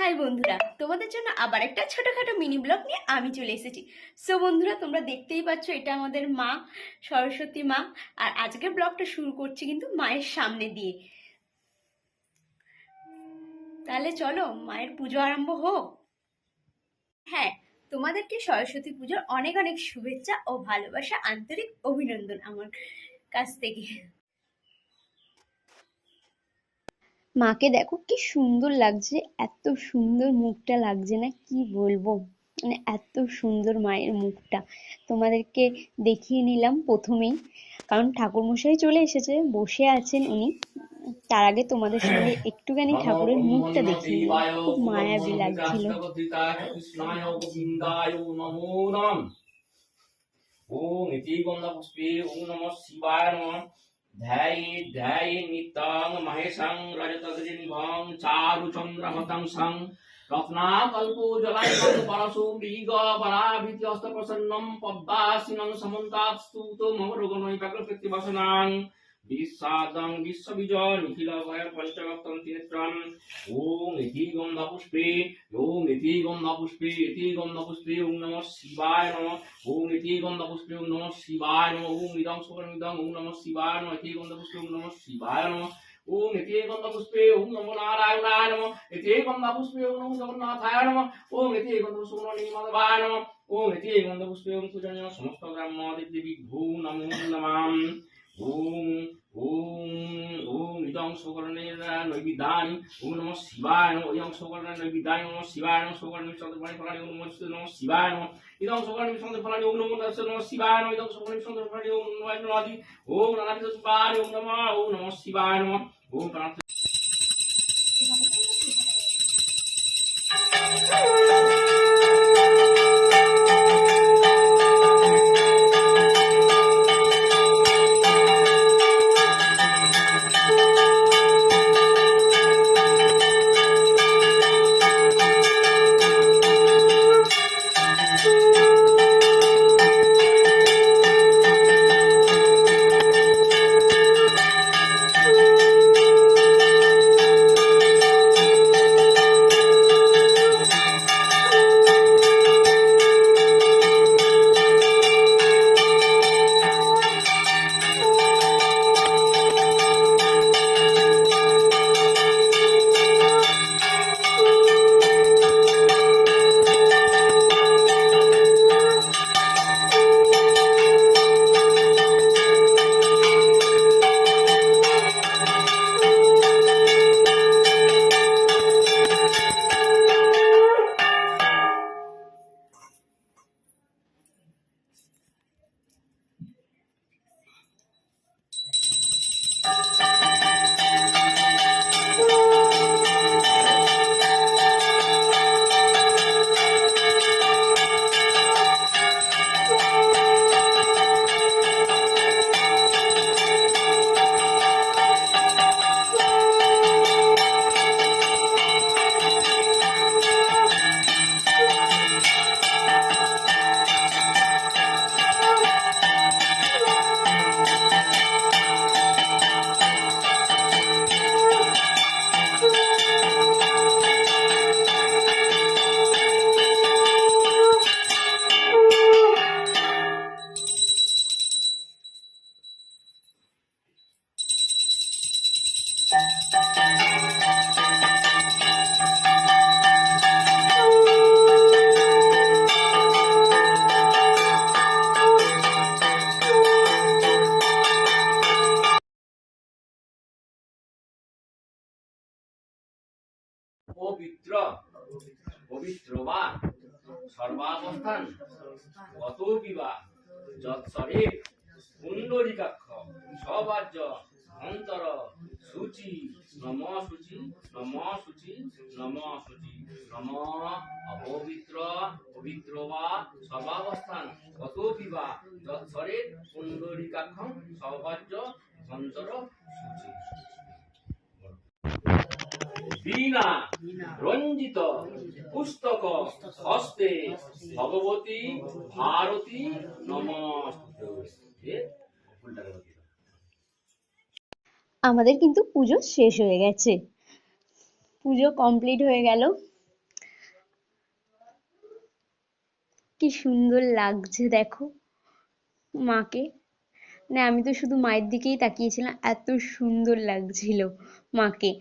High বন্ধুরা, তোমাদের জন্য আবার একটা ছোটখাটো মিনি ব্লগ নিয়ে আমি চলে এসেছি। সো বন্ধুরা, তোমরা দেখতেই পাচ্ছ এটা আমাদের মা, সরস্বতী মা। আর আজকের ব্লগটা শুরু করছি কিন্তু মায়ের সামনে দিয়ে। তাহলে চলো মায়ের পুজো আরম্ভ হোক। হ্যাঁ, তোমাদেরকে সরস্বতী পুজোর অনেক অনেক শুভেচ্ছা ও ভালোবাসা, আন্তরিক অভিনন্দন আমার কাছ থেকে। মাকে দেখো কি সুন্দর লাগছে, এত সুন্দর মুখটা লাগছে না, কি বলবো, মানে এত সুন্দর মায়ের মুখটা। তোমাদেরকে দেখিয়ে নিলাম প্রথমেই, কারণ ঠাকুরমশাই চলে এসেছে, বসে আছেন উনি। তার আগে তোমাদের সঙ্গে একটুখানি ঠাকুরের মুখটা দেখিয়ে নিলাম, খুব মায়াবী লাগছিল। ओम इति गंधपुष्पे ओम नमः शिवाय नमः ध्याये ध्याये नित्यं महेशं रजतगजनिभं चारुचन्द्रमतं सं रत्नाकल्पो जलायतं परशु मृगवराभित्यस्तप्रसन्नं पद्मासिनं समन्तात् स्तुतो मम रोगनैकाग्रप्रतिवसनां विस्सादं विश्वविजय निखिलभय पञ्चरक्तं त्रिनेत्रम् ओम इति गंधपुष्पे ओम इति गंधपुष्पे इति गंधपुष्पे ओम नमः शिवाय नमः ओम इति गंधपुष्पे ओम नमः शिवाय नमः ओम इदं सुवर्णमिदं ओम नमः शिवाय नमः इति गंधपुष्पे ओम नमः शिवाय नमः ओम इति गंधपुष्पे ओम नमो नारायणाय नमः इति गंधपुष्पे ओम नमो जगन्नाथाय नमः ओम इति गंधपुष्पे ओम नमो माधवाय नमः ओम इति गंधपुष्पे ओम पूजनीय समस्त ब्रह्मादि देवी भू नमो नमः ओम ओम इदं सुवर्णेन नैवेद्यानि ओम नमः शिवाय नमः इदं सुवर्णेन नैवेद्यानि नमः शिवाय नमः सुवर्णेन चन्द्रमणि फलानि ओम नमः शिवाय नमः इदं सुवर्णेन चन्द्रफलानि ओम नमः शिवाय नमः इदं सुवर्णेन चन्द्रफलानि ओम नमः नादि ओम नानाविध शिवाय ओम नमः शिवाय नमः ओम प्रार्थना পবিত্র পবিত্র বা সর্বাবস্থান কত বিবা যৎসরে পুণ্ডরিকাক্ষ সবাজ্য অন্তর সূচি নম সূচি নম সূচি নম সূচি নম অপবিত্র পবিত্র বা সর্বাবস্থান কত বিবা যৎসরে পুণ্ডরিকাক্ষ সবাজ্য অন্তর সূচি বীণা রঞ্জিত পুস্তক হস্তে ভগবতী ভারতী নমস্তে। আমাদের কিন্তু পুজো শেষ হয়ে গেছে, পুজো কমপ্লিট হয়ে গেল। কি সুন্দর লাগছে দেখো মাকে। মানে আমি তো শুধু মায়ের দিকেই তাকিয়েছিলাম, এত সুন্দর লাগছিল মাকে।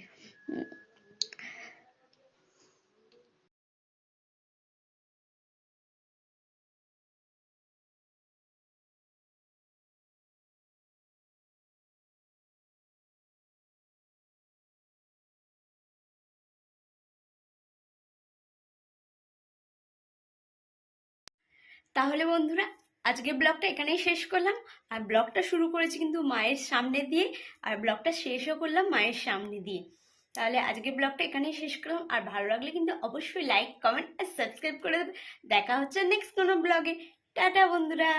তাহলে বন্ধুরা, আজকে ব্লগটা এখানেই শেষ করলাম। আর ব্লগটা শুরু করেছি কিন্তু মায়ের সামনে দিয়ে, আর ব্লগটা শেষও করলাম মায়ের সামনে দিয়ে। তাহলে আজকে ব্লগটা এখানেই শেষ করলাম। আর ভালো লাগলে কিন্তু অবশ্যই লাইক, কমেন্ট আর সাবস্ক্রাইব করে দেবে। দেখা হচ্ছে নেক্সট কোনো ব্লগে। টাটা বন্ধুরা।